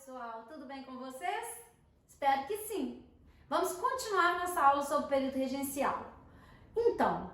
pessoal, tudo bem com vocês? Espero que sim. Vamos continuar nossa aula sobre o período regencial. Então,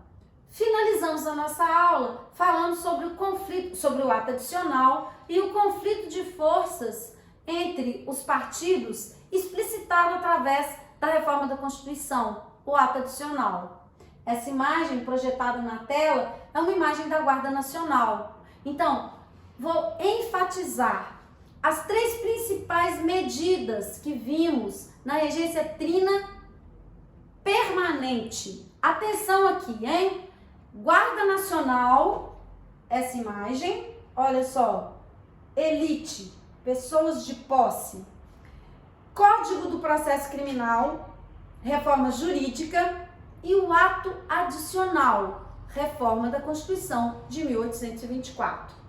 finalizamos a nossa aula falando sobre o conflito, sobre o ato adicional e o conflito de forças entre os partidos explicitado através da reforma da Constituição, o ato adicional. Essa imagem projetada na tela é uma imagem da Guarda Nacional. Então, vou enfatizar as três principais medidas que vimos na regência trina permanente. Atenção aqui, hein? Guarda Nacional, essa imagem, olha só, elite, pessoas de posse, Código do Processo Criminal, reforma jurídica e o ato adicional, reforma da Constituição de 1824.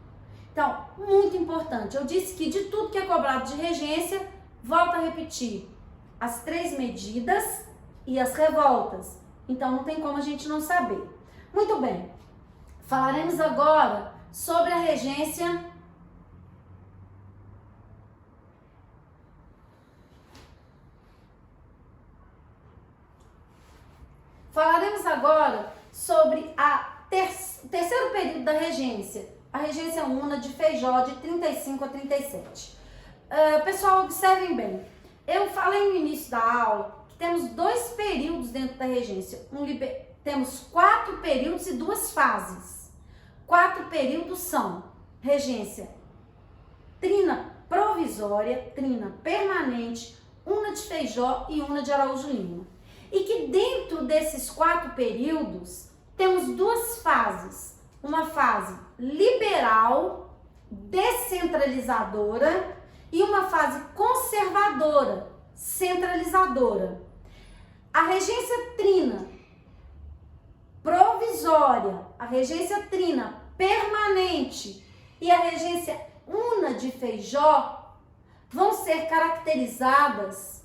Então, muito importante, eu disse que de tudo que é cobrado de regência, volto a repetir, as três medidas e as revoltas. Então, não tem como a gente não saber. Muito bem, falaremos agora sobre a regência o terceiro período da regência, a regência una de Feijó de 35 a 37. Pessoal, observem bem, eu falei no início da aula que temos dois períodos dentro da regência, temos 4 períodos e 2 fases. 4 períodos são regência trina provisória, trina permanente, una de Feijó e una de Araújo Lima. E que dentro desses 4 períodos temos 2 fases. Uma fase liberal, descentralizadora e uma fase conservadora, centralizadora. A regência trina provisória, a regência trina permanente e a regência una de Feijó vão ser caracterizadas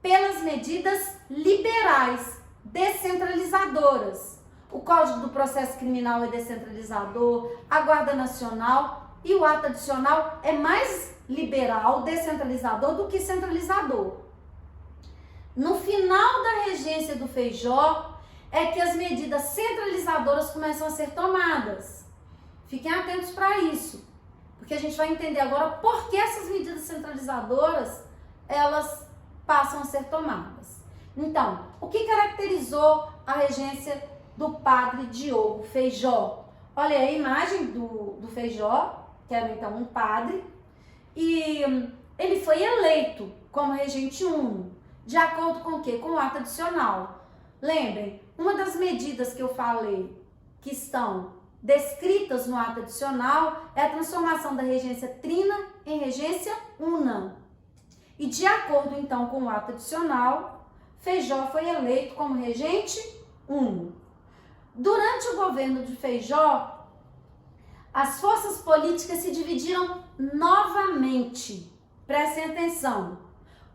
pelas medidas liberais, descentralizadoras. O Código do Processo Criminal é descentralizador, a Guarda Nacional e o ato adicional é mais liberal, descentralizador do que centralizador. No final da regência do Feijó é que as medidas centralizadoras começam a ser tomadas. Fiquem atentos para isso, porque a gente vai entender agora por que essas medidas centralizadoras elas passam a ser tomadas. Então, o que caracterizou a regência do padre Diogo Feijó? Olha aí a imagem do Feijó, que era então um padre, e ele foi eleito como regente uno, de acordo com o quê? Com o ato adicional. Lembrem, uma das medidas que eu falei que estão descritas no ato adicional é a transformação da regência trina em regência una. E de acordo então com o ato adicional, Feijó foi eleito como regente uno. Durante o governo de Feijó, as forças políticas se dividiram novamente. Prestem atenção.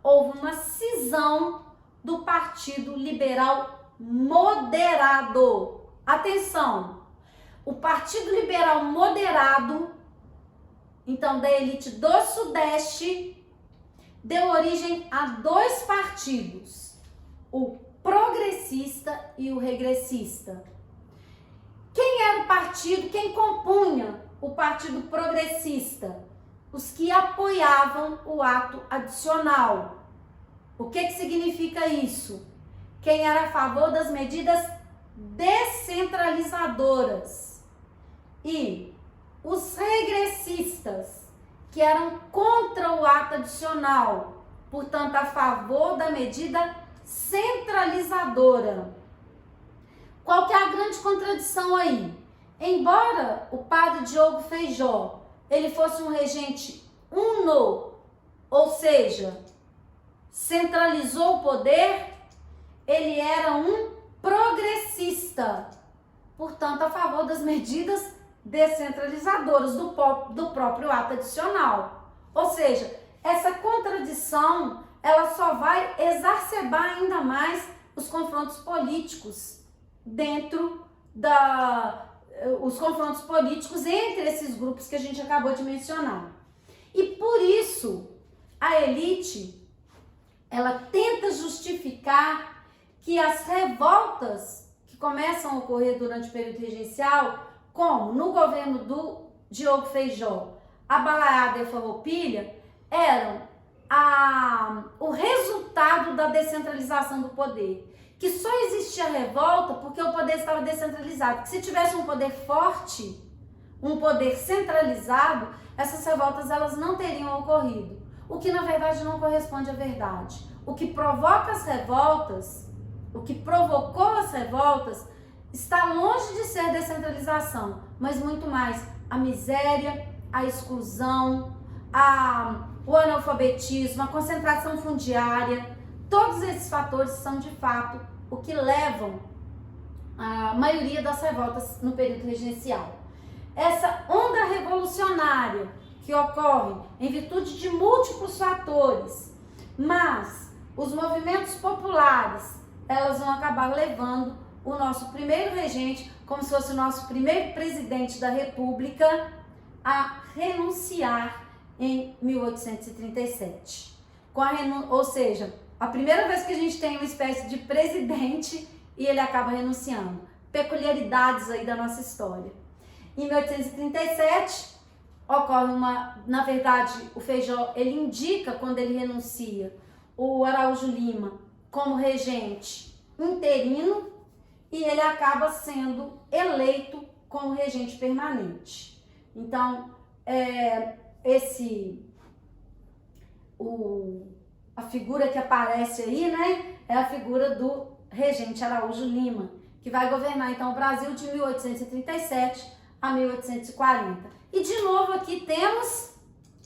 Houve uma cisão do Partido Liberal Moderado. Atenção! O Partido Liberal Moderado, então da elite do Sudeste, deu origem a 2 partidos, o progressista e o regressista. Quem era o partido, quem compunha o Partido Progressista? Os que apoiavam o ato adicional. O que significa isso? Quem era a favor das medidas descentralizadoras. E os regressistas, que eram contra o ato adicional, portanto, a favor da medida centralizadora. Qual que é a grande contradição aí? Embora o padre Diogo Feijó ele fosse um regente uno, ou seja, centralizou o poder, ele era um progressista, portanto, a favor das medidas descentralizadoras do próprio ato adicional. Ou seja, essa contradição, ela só vai exacerbar ainda mais os confrontos políticos os confrontos políticos entre esses grupos que a gente acabou de mencionar. E por isso, a elite, ela tenta justificar que as revoltas que começam a ocorrer durante o período regencial, como no governo do Diogo Feijó, a balaiada e a farroupilha, eram o resultado da descentralização do poder. Que só existia revolta porque o poder estava descentralizado. Que se tivesse um poder forte, um poder centralizado, essas revoltas elas não teriam ocorrido. O que na verdade não corresponde à verdade. O que provoca as revoltas, o que provocou as revoltas, está longe de ser descentralização, mas muito mais a miséria, a exclusão, o analfabetismo, a concentração fundiária. Todos esses fatores são de fato o que levam a maioria das revoltas no período regencial. Essa onda revolucionária que ocorre em virtude de múltiplos fatores, mas os movimentos populares, elas vão acabar levando o nosso primeiro regente, como se fosse o nosso primeiro presidente da República, a renunciar em 1837. Ou seja, a primeira vez que a gente tem uma espécie de presidente e ele acaba renunciando. Peculiaridades aí da nossa história. Em 1837, ocorre na verdade, o Feijó, ele indica quando ele renuncia o Araújo Lima como regente interino e ele acaba sendo eleito como regente permanente. Então, a figura que aparece aí, né, é a figura do regente Araújo Lima, que vai governar então o Brasil de 1837 a 1840. E de novo aqui temos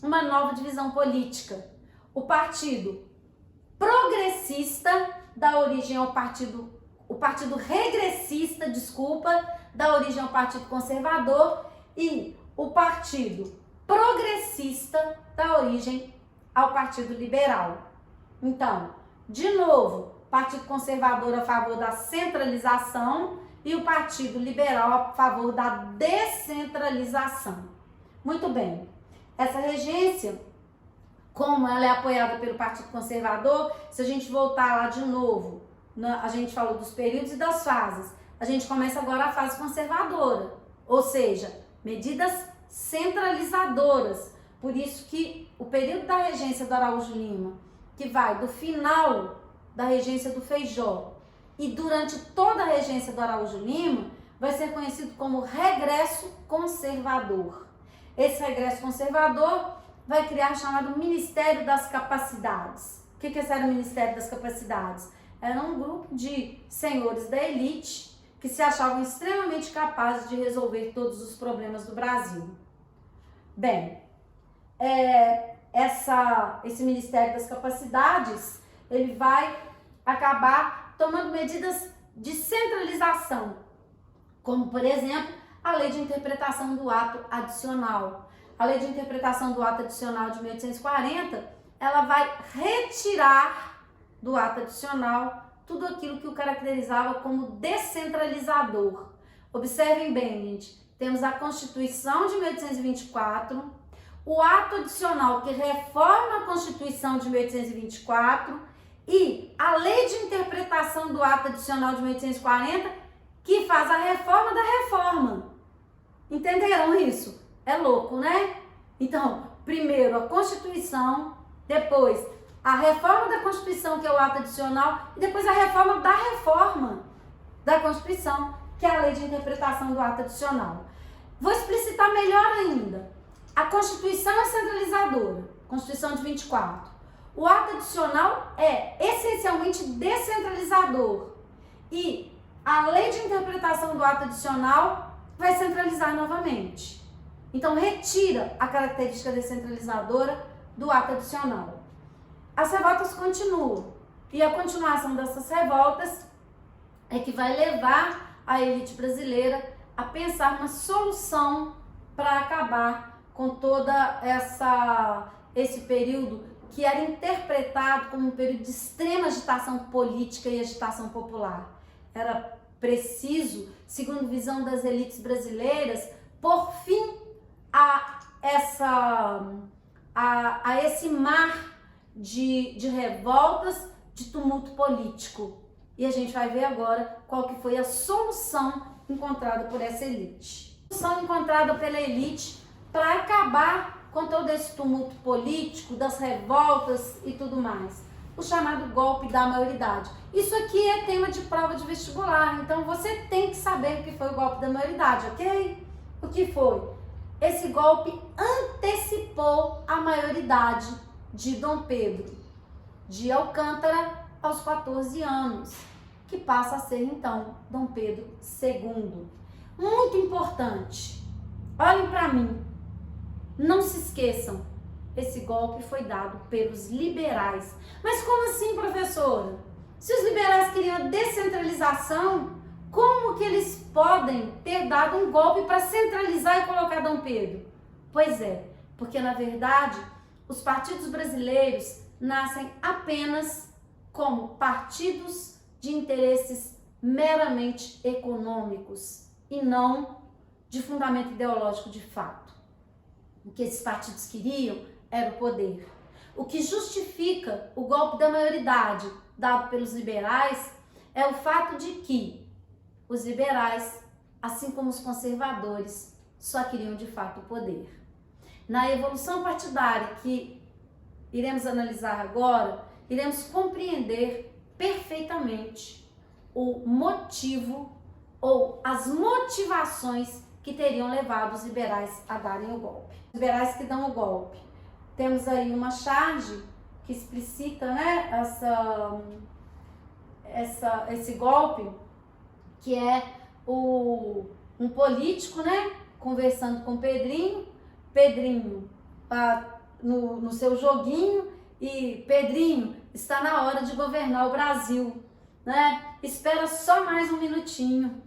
uma nova divisão política. O partido progressista dá origem ao partido, o partido regressista, dá origem ao partido conservador e o partido progressista dá origem ao partido liberal. Então, de novo, partido conservador a favor da centralização e o partido liberal a favor da descentralização. Muito bem, essa regência, como ela é apoiada pelo partido conservador, se a gente voltar lá de novo, a gente falou dos períodos e das fases, a gente começa agora a fase conservadora, ou seja, medidas centralizadoras. Por isso que o período da regência do Araújo Lima, que vai do final da regência do Feijó e durante toda a regência do Araújo Lima, vai ser conhecido como regresso conservador. Esse regresso conservador vai criar o chamado Ministério das Capacidades. O que esse era o Ministério das Capacidades? Era um grupo de senhores da elite que se achavam extremamente capazes de resolver todos os problemas do Brasil. Bem, esse Ministério das Capacidades, ele vai acabar tomando medidas de centralização, como, por exemplo, a Lei de Interpretação do Ato Adicional. A Lei de Interpretação do Ato Adicional de 1840, ela vai retirar do ato adicional tudo aquilo que o caracterizava como descentralizador. Observem bem, gente, temos a Constituição de 1824, o ato adicional que reforma a Constituição de 1824 e a Lei de Interpretação do Ato Adicional de 1840 que faz a reforma da reforma. Entenderam isso? É louco, né? Então, primeiro a Constituição, depois a reforma da Constituição, que é o ato adicional, e depois a reforma da Constituição, que é a Lei de Interpretação do Ato Adicional. Vou explicitar melhor ainda. A Constituição é centralizadora, Constituição de 24. O ato adicional é essencialmente descentralizador. E a Lei de Interpretação do Ato Adicional vai centralizar novamente. Então, retira a característica descentralizadora do ato adicional. As revoltas continuam. E a continuação dessas revoltas é que vai levar a elite brasileira a pensar uma solução para acabar com toda esse período que era interpretado como um período de extrema agitação política e agitação popular. Era preciso, segundo a visão das elites brasileiras, pôr fim a esse mar de revoltas, de tumulto político. E a gente vai ver agora qual que foi a solução encontrada por essa elite. A solução encontrada pela elite para acabar com todo esse tumulto político, das revoltas e tudo mais. O chamado golpe da maioridade. Isso aqui é tema de prova de vestibular, então você tem que saber o que foi o golpe da maioridade, ok? O que foi? Esse golpe antecipou a maioridade de Dom Pedro de Alcântara aos 14 anos, que passa a ser então Dom Pedro II. Muito importante, olhem para mim, não se esqueçam, esse golpe foi dado pelos liberais. Mas como assim, professora? Se os liberais queriam a descentralização, como que eles podem ter dado um golpe para centralizar e colocar Dom Pedro? Pois é, porque na verdade os partidos brasileiros nascem apenas como partidos de interesses meramente econômicos e não de fundamento ideológico de fato. O que esses partidos queriam era o poder. O que justifica o golpe da maioridade dado pelos liberais é o fato de que os liberais, assim como os conservadores, só queriam de fato o poder. Na evolução partidária que iremos analisar agora, iremos compreender perfeitamente o motivo ou as motivações que teriam levado os liberais a darem o golpe. Os liberais que dão o golpe. Temos aí uma charge que explicita, né, esse golpe, que é um político, né, conversando com Pedrinho no seu joguinho, e Pedrinho, está na hora de governar o Brasil, né? Espera só mais um minutinho.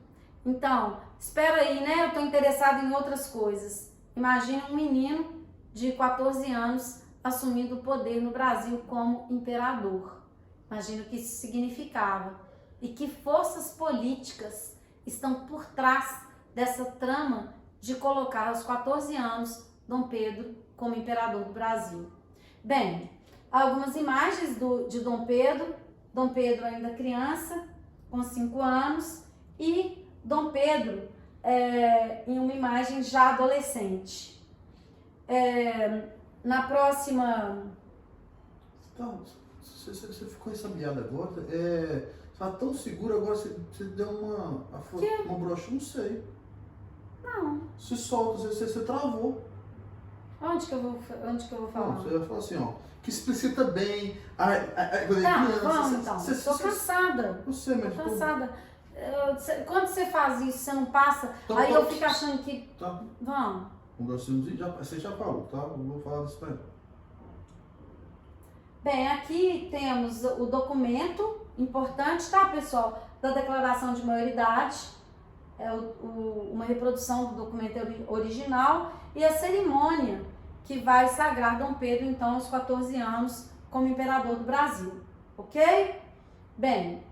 Então, espera aí, né? Eu estou interessado em outras coisas. Imagina um menino de 14 anos assumindo o poder no Brasil como imperador. Imagina o que isso significava. E que forças políticas estão por trás dessa trama de colocar aos 14 anos Dom Pedro como imperador do Brasil. Bem, algumas imagens de Dom Pedro ainda criança, com 5 anos, e Dom Pedro em uma imagem já adolescente. Na próxima... Então, você ficou ensabiada agora, você tá tão segura agora, você deu uma brocha, não sei. Não. Se solta, você travou. Onde que eu vou falar? Não, você vai falar assim, ó, que explicita bem Vamos então. Estou cansada. Não sei, mas... Estou cansada. Quando você faz isso, você não passa, então, aí eu fico achando que... Tá. Vamos. Você já falou, tá? Eu vou falar disso pra ele. Bem, aqui temos o documento importante, tá, pessoal? Da declaração de maioridade. É uma reprodução do documento original e a cerimônia que vai sagrar Dom Pedro, então, aos 14 anos, como imperador do Brasil, ok? Bem,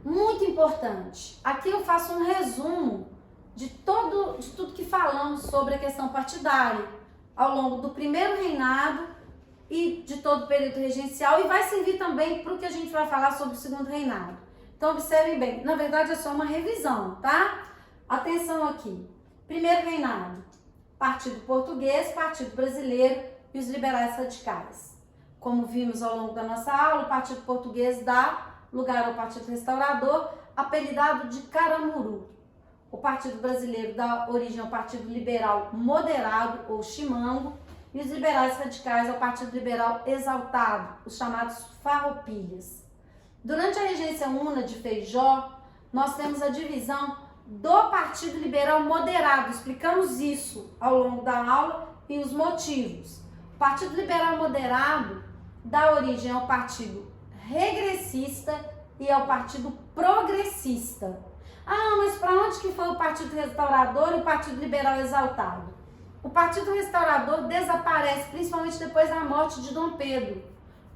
muito importante. Aqui eu faço um resumo de tudo que falamos sobre a questão partidária ao longo do primeiro reinado e de todo o período regencial, e vai servir também para o que a gente vai falar sobre o segundo reinado. Então, observem bem, na verdade é só uma revisão, tá? Atenção aqui. Primeiro reinado, Partido Português, Partido Brasileiro e os liberais radicais. Como vimos ao longo da nossa aula, o Partido Português dá lugar ao Partido Restaurador, apelidado de Caramuru. O Partido Brasileiro dá origem ao Partido Liberal Moderado, ou Chimango, e os liberais radicais ao Partido Liberal Exaltado, os chamados Farroupilhas. Durante a regência una de Feijó, nós temos a divisão do Partido Liberal Moderado. Explicamos isso ao longo da aula e os motivos. O Partido Liberal Moderado dá origem ao Partido Regressista e ao Partido Progressista. Ah, mas para onde que foi o Partido Restaurador e o Partido Liberal Exaltado? O Partido Restaurador desaparece, principalmente depois da morte de Dom Pedro.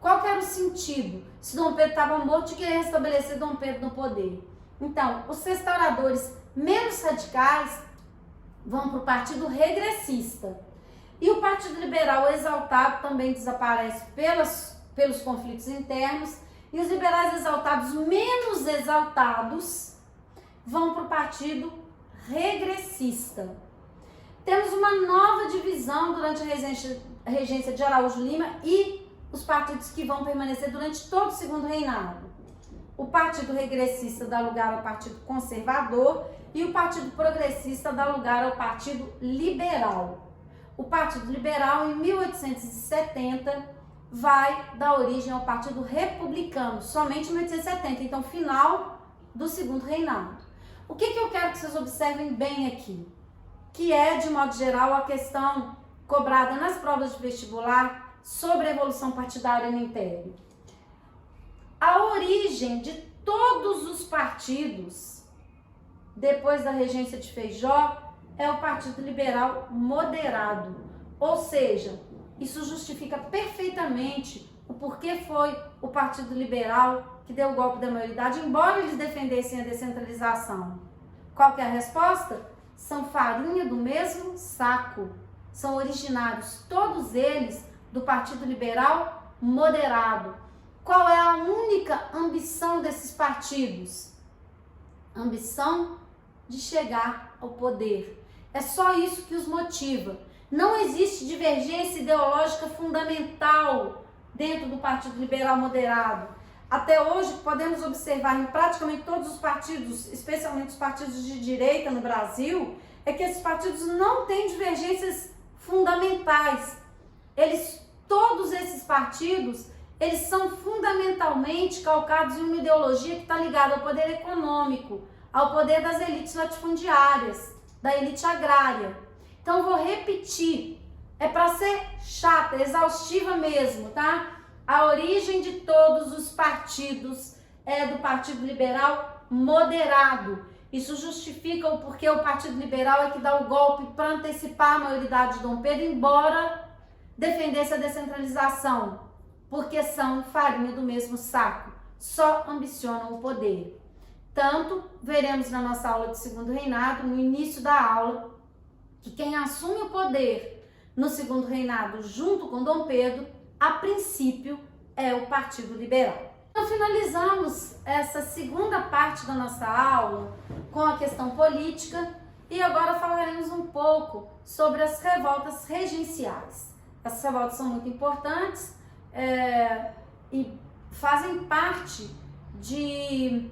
Qual que era o sentido? Se Dom Pedro estava morto, de querer restabelecer Dom Pedro no poder. Então, os restauradores menos radicais vão para o Partido Regressista. E o Partido Liberal Exaltado também desaparece pelos conflitos internos, e os liberais exaltados menos exaltados vão para o partido regressista. Temos uma nova divisão durante a regência de Araújo Lima e os partidos que vão permanecer durante todo o segundo reinado. O Partido Regressista dá lugar ao Partido Conservador e o Partido Progressista dá lugar ao Partido Liberal. O Partido Liberal, em 1870, vai dar origem ao Partido Republicano, somente em 1870, então final do segundo reinado. O que eu quero que vocês observem bem aqui? Que é, de modo geral, a questão cobrada nas provas de vestibular sobre a evolução partidária no Império. A origem de todos os partidos, depois da regência de Feijó, é o Partido Liberal moderado. Ou seja, isso justifica perfeitamente o porquê foi o Partido Liberal que deu o golpe da maioridade, embora eles defendessem a descentralização. Qual que é a resposta? São farinha do mesmo saco. São originários, todos eles, do Partido Liberal moderado. Qual é a única ambição desses partidos? Ambição de chegar ao poder. É só isso que os motiva. Não existe divergência ideológica fundamental dentro do Partido Liberal moderado. Até hoje, podemos observar em praticamente todos os partidos, especialmente os partidos de direita no Brasil, é que esses partidos não têm divergências fundamentais. Todos esses partidos, eles são fundamentalmente calcados em uma ideologia que está ligada ao poder econômico, ao poder das elites latifundiárias, da elite agrária. Então, vou repetir, é para ser chata, exaustiva mesmo, tá? A origem de todos os partidos é do Partido Liberal moderado. Isso justifica o porquê o Partido Liberal é que dá o golpe para antecipar a maioridade de Dom Pedro, embora defendesse a descentralização, porque são farinha do mesmo saco, só ambicionam o poder. Tanto, veremos na nossa aula de segundo reinado, no início da aula, que quem assume o poder no segundo reinado junto com Dom Pedro, a princípio, é o Partido Liberal. Então, finalizamos essa segunda parte da nossa aula com a questão política e agora falaremos um pouco sobre as revoltas regenciais. Essas revoltas são muito importantes e fazem parte de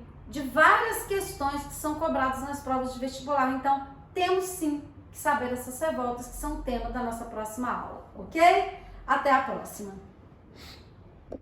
várias questões que são cobradas nas provas de vestibular. Então, temos sim que saber essas revoltas que são o tema da nossa próxima aula, ok? Até a próxima!